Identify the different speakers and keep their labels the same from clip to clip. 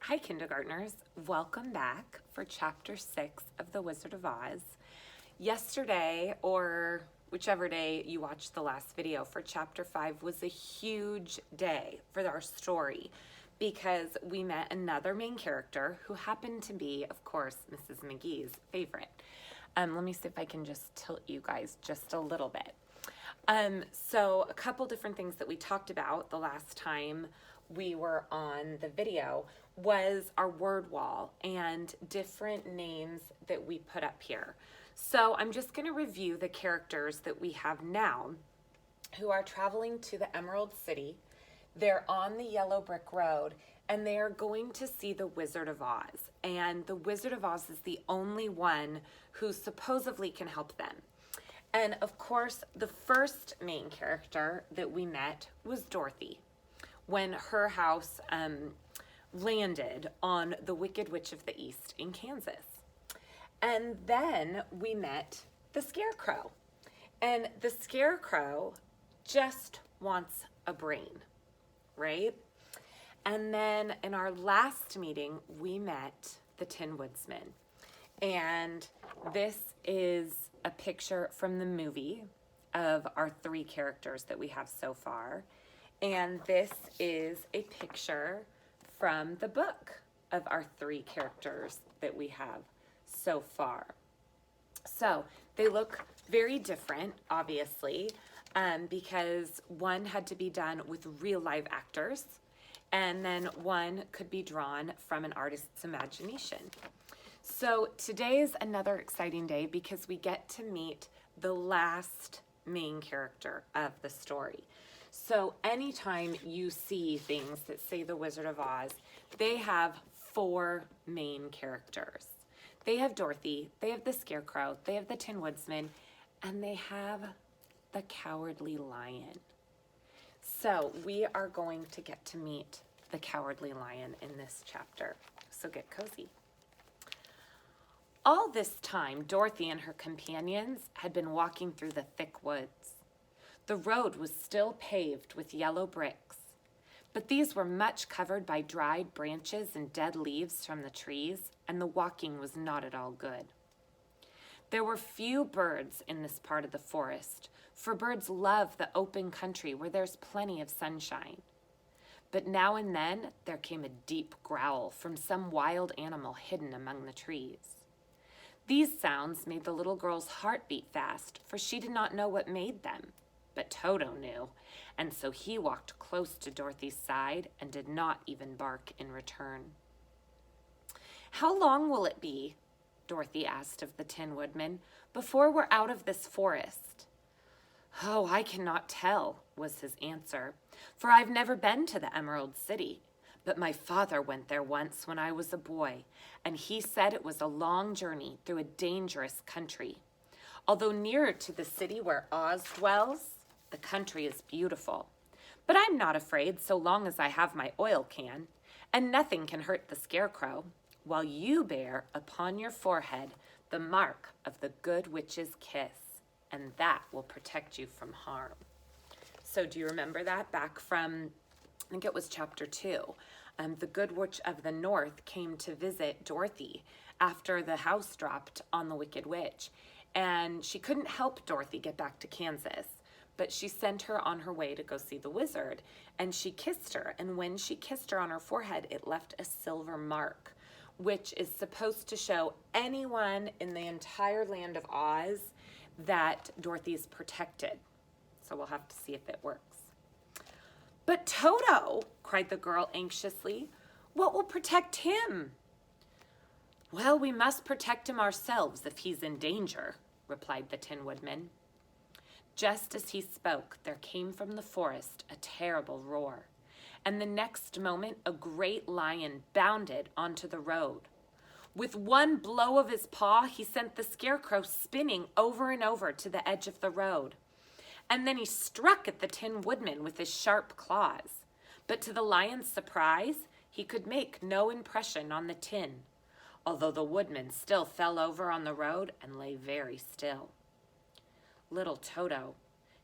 Speaker 1: Hi, kindergartners. Welcome back for Chapter 6 of The Wizard of Oz. Yesterday, or whichever day you watched the last video for Chapter 5, was a huge day for our story because we met another main character who happened to be, of course, Mrs. McGee's favorite. Let me see if I can just tilt you guys just a little bit. So a couple different things that we talked about the last time we were on the video was our word wall and different names that we put up here. So I'm just going to review the characters that we have now who are traveling to the Emerald City. They're on the Yellow Brick Road and they are going to see the Wizard of Oz. And the Wizard of Oz is the only one who supposedly can help them. And of course, the first main character that we met was Dorothy when her house landed on the Wicked Witch of the East in Kansas. And then we met the Scarecrow. And the Scarecrow just wants a brain, right? And then in our last meeting, we met the Tin Woodsman. And this is a picture from the movie of our three characters that we have so far. And this is a picture from the book of our three characters that we have so far. So they look very different, obviously, because one had to be done with real live actors, and then one could be drawn from an artist's imagination. So today is another exciting day because we get to meet the last main character of the story. So anytime you see things that say the Wizard of Oz, they have four main characters. They have Dorothy, they have the Scarecrow, they have the Tin Woodsman, and they have the Cowardly Lion. So we are going to get to meet the Cowardly Lion in this chapter. So get cozy. All this time, Dorothy and her companions had been walking through the thick woods. The road was still paved with yellow bricks, but these were much covered by dried branches and dead leaves from the trees, and the walking was not at all good. There were few birds in this part of the forest, for birds love the open country where there's plenty of sunshine. But now and then there came a deep growl from some wild animal hidden among the trees. These sounds made the little girl's heart beat fast, for she did not know what made them. But Toto knew, and so he walked close to Dorothy's side and did not even bark in return. "How long will it be," Dorothy asked of the Tin Woodman, "before we're out of this forest?" "Oh, I cannot tell," was his answer, "for I've never been to the Emerald City. But my father went there once when I was a boy, and he said it was a long journey through a dangerous country. Although nearer to the city where Oz dwells, the country is beautiful. But I'm not afraid so long as I have my oil can, and nothing can hurt the Scarecrow, while you bear upon your forehead the mark of the Good Witch's kiss, and that will protect you from harm." So do you remember that back from, I think it was chapter 2. The Good Witch of the North came to visit Dorothy after the house dropped on the Wicked Witch. And she couldn't help Dorothy get back to Kansas, but she sent her on her way to go see the wizard. And she kissed her. And when she kissed her on her forehead, it left a silver mark, which is supposed to show anyone in the entire land of Oz that Dorothy's protected. So we'll have to see if it works. "But Toto," cried the girl anxiously, "what will protect him?" "Well, we must protect him ourselves if he's in danger," replied the Tin Woodman. Just as he spoke, there came from the forest a terrible roar, and the next moment a great lion bounded onto the road. With one blow of his paw, he sent the Scarecrow spinning over and over to the edge of the road. And then he struck at the Tin Woodman with his sharp claws. But to the lion's surprise, he could make no impression on the tin, although the woodman still fell over on the road and lay very still. Little Toto,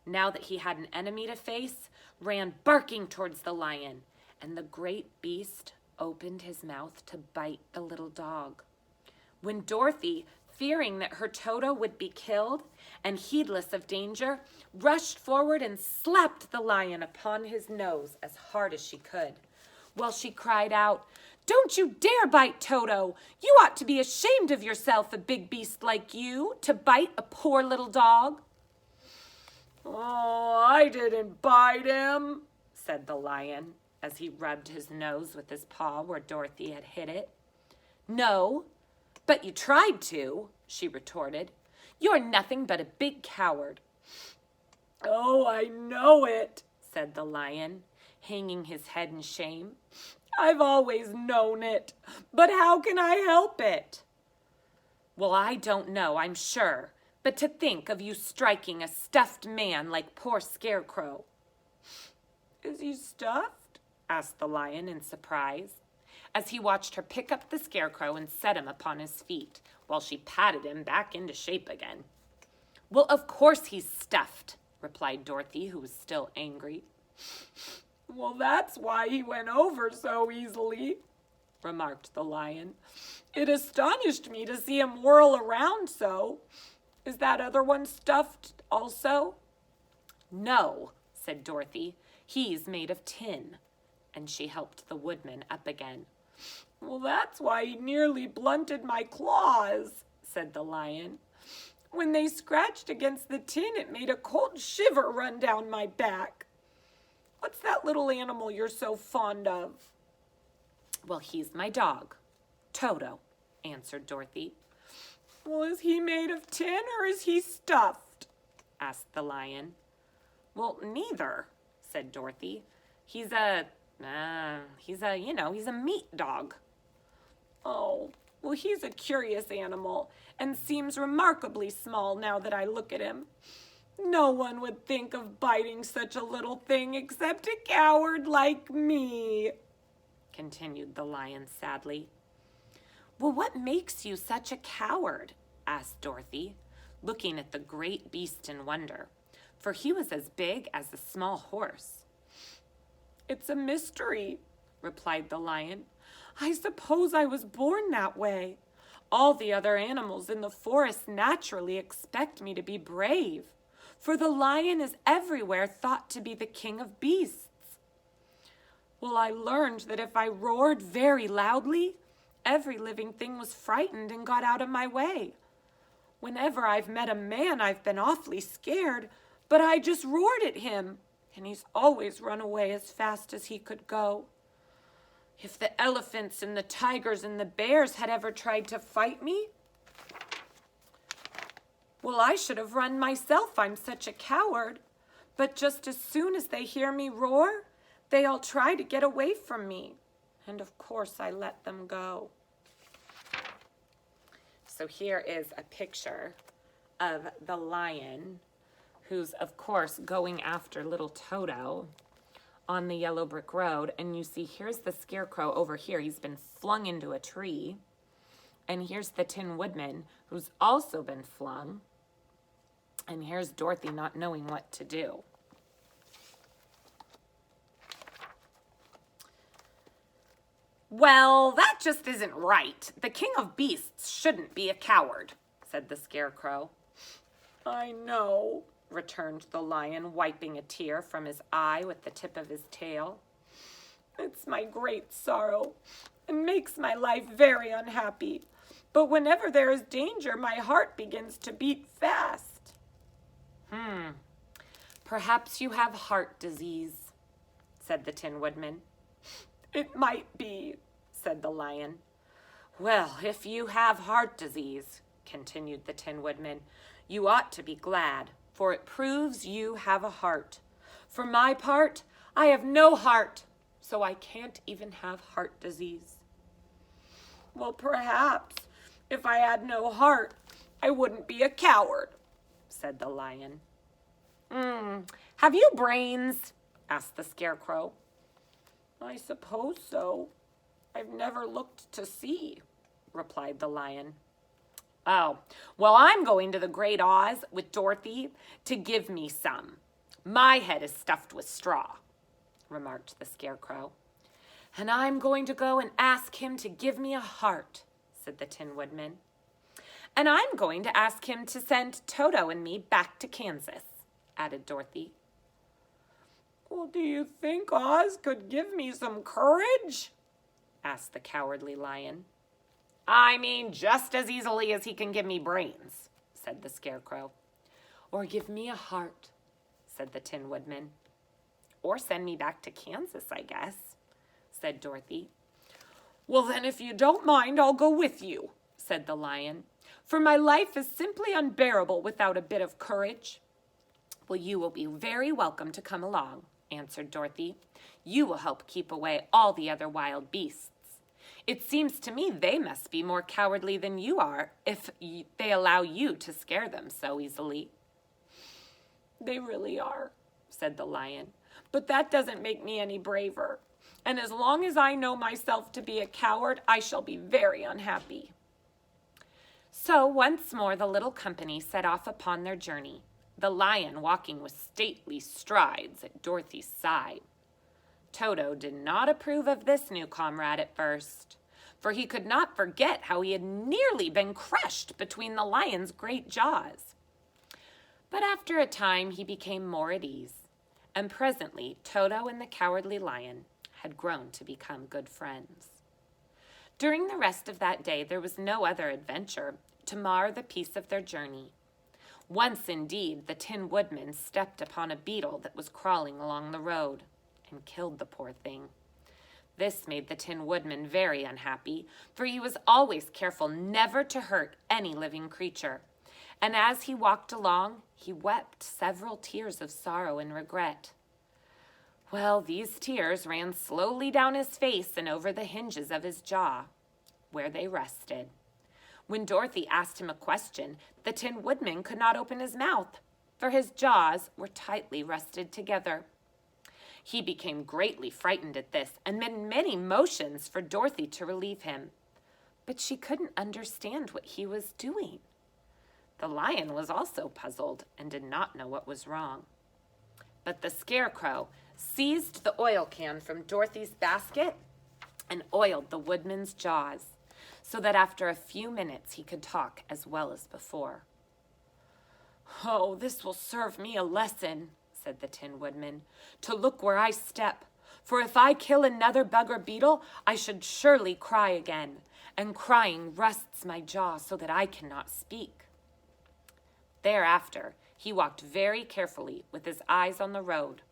Speaker 1: now that he had an enemy to face, ran barking towards the lion, and the great beast opened his mouth to bite the little dog. When Dorothy, fearing that her Toto would be killed and heedless of danger, rushed forward and slapped the lion upon his nose as hard as she could, while she cried out, "Don't you dare bite Toto! You ought to be ashamed of yourself, a big beast like you, to bite a poor little dog." "Oh, I didn't bite him," said the lion, as he rubbed his nose with his paw where Dorothy had hit it. "No, but you tried to," she retorted. "You're nothing but a big coward." "Oh, I know it," said the lion, hanging his head in shame. "I've always known it, but how can I help it?" "Well, I don't know, I'm sure, but to think of you striking a stuffed man like poor Scarecrow." "Is he stuffed?" asked the lion in surprise, as he watched her pick up the Scarecrow and set him upon his feet, while she patted him back into shape again. "Well, of course he's stuffed," replied Dorothy, who was still angry. "Well, that's why he went over so easily," remarked the lion. "It astonished me to see him whirl around so. Is that other one stuffed also?" "No," said Dorothy. "He's made of tin." And she helped the woodman up again. "Well, that's why he nearly blunted my claws," said the lion. "When they scratched against the tin, it made a cold shiver run down my back. What's that little animal you're so fond of?" "Well, he's my dog, Toto," answered Dorothy. "Well, is he made of tin or is he stuffed?" asked the lion. "Well, neither," said Dorothy. He's a meat dog." "Oh, well, he's a curious animal and seems remarkably small now that I look at him. No one would think of biting such a little thing except a coward like me," continued the lion sadly. "Well, what makes you such a coward?" asked Dorothy, looking at the great beast in wonder, for he was as big as a small horse. "It's a mystery," replied the lion. "I suppose I was born that way. All the other animals in the forest naturally expect me to be brave, for the lion is everywhere thought to be the king of beasts. Well, I learned that if I roared very loudly, every living thing was frightened and got out of my way. Whenever I've met a man, I've been awfully scared, but I just roared at him, and he's always run away as fast as he could go. If the elephants and the tigers and the bears had ever tried to fight me, well, I should have run myself, I'm such a coward. But just as soon as they hear me roar, they all try to get away from me. And of course I let them go." So here is a picture of the lion, who's of course going after little Toto on the yellow brick road. And you see here's the Scarecrow over here. He's been flung into a tree. And here's the Tin Woodman, who's also been flung. And here's Dorothy not knowing what to do. "Well, that just isn't right. The king of beasts shouldn't be a coward," said the Scarecrow. "I know," returned the lion, wiping a tear from his eye with the tip of his tail. "It's my great sorrow and makes my life very unhappy. But whenever there is danger, my heart begins to beat fast." "Perhaps you have heart disease," said the Tin Woodman. "It might be," said the lion. "Well, if you have heart disease," continued the Tin Woodman, "you ought to be glad, for it proves you have a heart. For my part, I have no heart, so I can't even have heart disease." "Well, perhaps if I had no heart, I wouldn't be a coward," said the lion. "Have you brains?" asked the Scarecrow. "I suppose so. I've never looked to see," replied the lion. "Oh, well, I'm going to the Great Oz with Dorothy to give me some. My head is stuffed with straw," remarked the Scarecrow. "And I'm going to go and ask him to give me a heart," said the Tin Woodman. "And I'm going to ask him to send Toto and me back to Kansas," added Dorothy. "Well, do you think Oz could give me some courage?" asked the Cowardly Lion. "I mean, just as easily as he can give me brains," said the Scarecrow. "Or give me a heart," said the Tin Woodman. "Or send me back to Kansas, I guess," said Dorothy. "Well, then, if you don't mind, I'll go with you," said the Lion, "for my life is simply unbearable without a bit of courage." "Well, you will be very welcome to come along," answered Dorothy. "You will help keep away all the other wild beasts. It seems to me they must be more cowardly than you are if they allow you to scare them so easily." "They really are," said the Lion, "but that doesn't make me any braver. And as long as I know myself to be a coward, I shall be very unhappy." So once more the little company set off upon their journey, the Lion walking with stately strides at Dorothy's side. Toto did not approve of this new comrade at first, for he could not forget how he had nearly been crushed between the Lion's great jaws. But after a time he became more at ease, and presently Toto and the Cowardly Lion had grown to become good friends. During the rest of that day there was no other adventure to mar the peace of their journey. Once, indeed, the Tin Woodman stepped upon a beetle that was crawling along the road, and killed the poor thing. This made the Tin Woodman very unhappy, for he was always careful never to hurt any living creature, and as he walked along, he wept several tears of sorrow and regret. Well, these tears ran slowly down his face and over the hinges of his jaw, where they rested. When Dorothy asked him a question, the Tin Woodman could not open his mouth, for his jaws were tightly rested together. He became greatly frightened at this and made many motions for Dorothy to relieve him, but she couldn't understand what he was doing. The Lion was also puzzled and did not know what was wrong. But the Scarecrow seized the oil can from Dorothy's basket and oiled the Woodman's jaws, so that after a few minutes he could talk as well as before. "Oh, this will serve me a lesson," said the Tin Woodman, "to look where I step, for if I kill another bug or beetle, I should surely cry again, and crying rusts my jaw so that I cannot speak." Thereafter, he walked very carefully with his eyes on the road,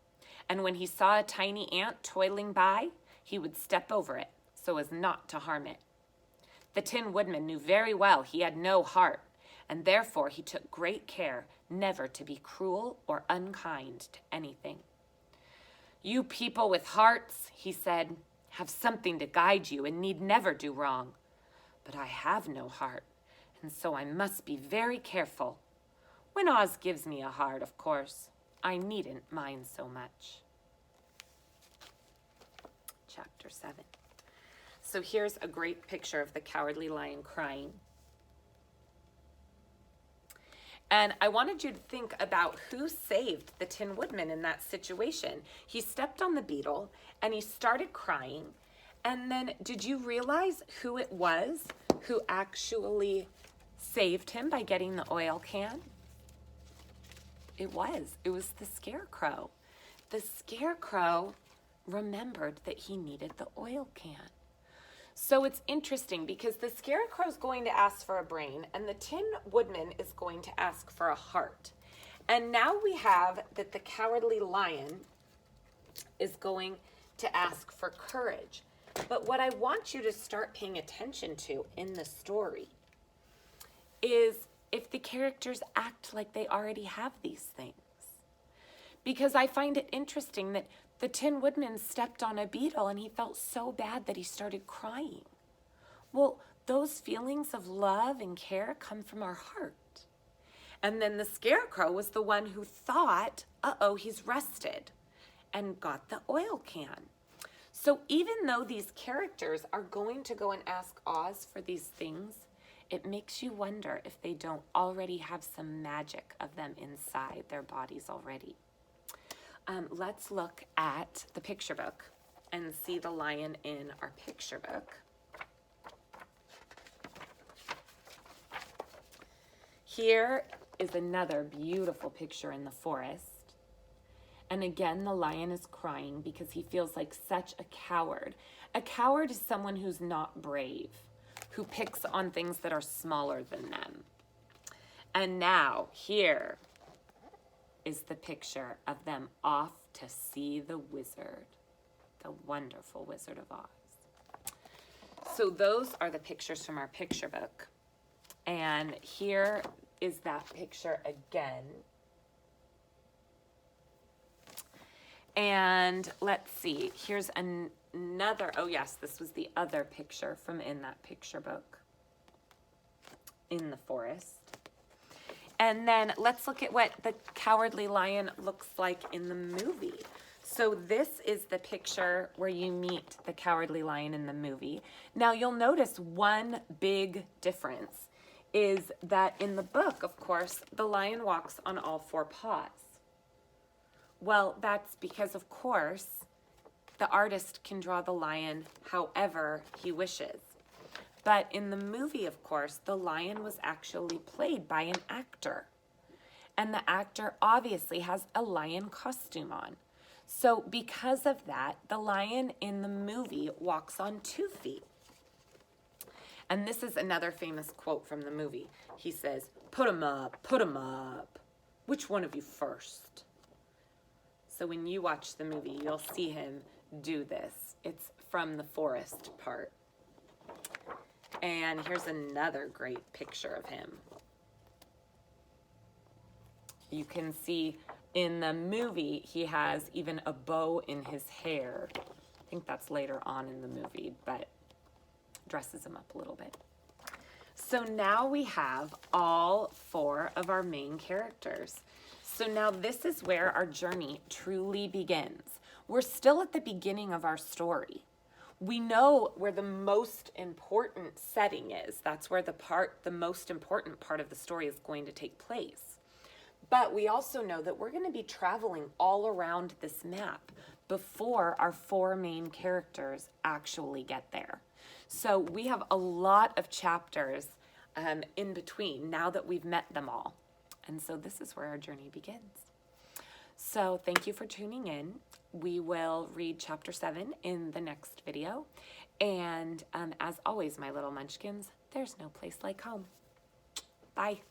Speaker 1: and when he saw a tiny ant toiling by, he would step over it so as not to harm it. The Tin Woodman knew very well he had no heart, and therefore he took great care never to be cruel or unkind to anything. "You people with hearts," he said, "have something to guide you and need never do wrong. But I have no heart, and so I must be very careful. When Oz gives me a heart, of course, I needn't mind so much." Chapter 7. So here's a great picture of the Cowardly Lion crying. And I wanted you to think about who saved the Tin Woodman in that situation. He stepped on the beetle and he started crying. And then did you realize who it was who actually saved him by getting the oil can? It was the Scarecrow. The Scarecrow remembered that he needed the oil can. So it's interesting because the Scarecrow's going to ask for a brain and the Tin Woodman is going to ask for a heart. And now we have that the Cowardly Lion is going to ask for courage. But what I want you to start paying attention to in the story is if the characters act like they already have these things. Because I find it interesting that the Tin Woodman stepped on a beetle and he felt so bad that he started crying. Well, those feelings of love and care come from our heart. And then the Scarecrow was the one who thought, uh-oh, he's rested, and got the oil can. So even though these characters are going to go and ask Oz for these things, it makes you wonder if they don't already have some magic of them inside their bodies already. Let's look at the picture book. and see the lion in our picture book. Here is another beautiful picture in the forest. And again, the lion is crying because he feels like such a coward. A coward is someone who's not brave, who picks on things that are smaller than them. And now, here is the picture of them off to see the wizard, the wonderful Wizard of Oz. So those are the pictures from our picture book. And here is that picture again. And let's see, here's another, oh yes, this was the other picture from in that picture book in the forest. And then let's look at what the Cowardly Lion looks like in the movie. So this is the picture where you meet the Cowardly Lion in the movie. Now you'll notice one big difference is that in the book, of course, the lion walks on all four paws. Well, that's because, of course, the artist can draw the lion however he wishes. But in the movie, of course, the lion was actually played by an actor. And the actor obviously has a lion costume on. So because of that, the lion in the movie walks on 2 feet. And this is another famous quote from the movie. He says, "Put 'em up, put 'em up. Which one of you first?" So when you watch the movie, you'll see him do this. It's from the forest part. And here's another great picture of him. You can see in the movie, he has even a bow in his hair. I think that's later on in the movie, but dresses him up a little bit. So now we have all 4 of our main characters. So now this is where our journey truly begins. We're still at the beginning of our story. We know where the most important setting is. That's where the most important part of the story is going to take place. But we also know that we're going to be traveling all around this map before our 4 main characters actually get there. So we have a lot of chapters in between now that we've met them all. And so this is where our journey begins. So thank you for tuning in. We will read chapter 7 in the next video. And as always, my little munchkins, there's no place like home. Bye.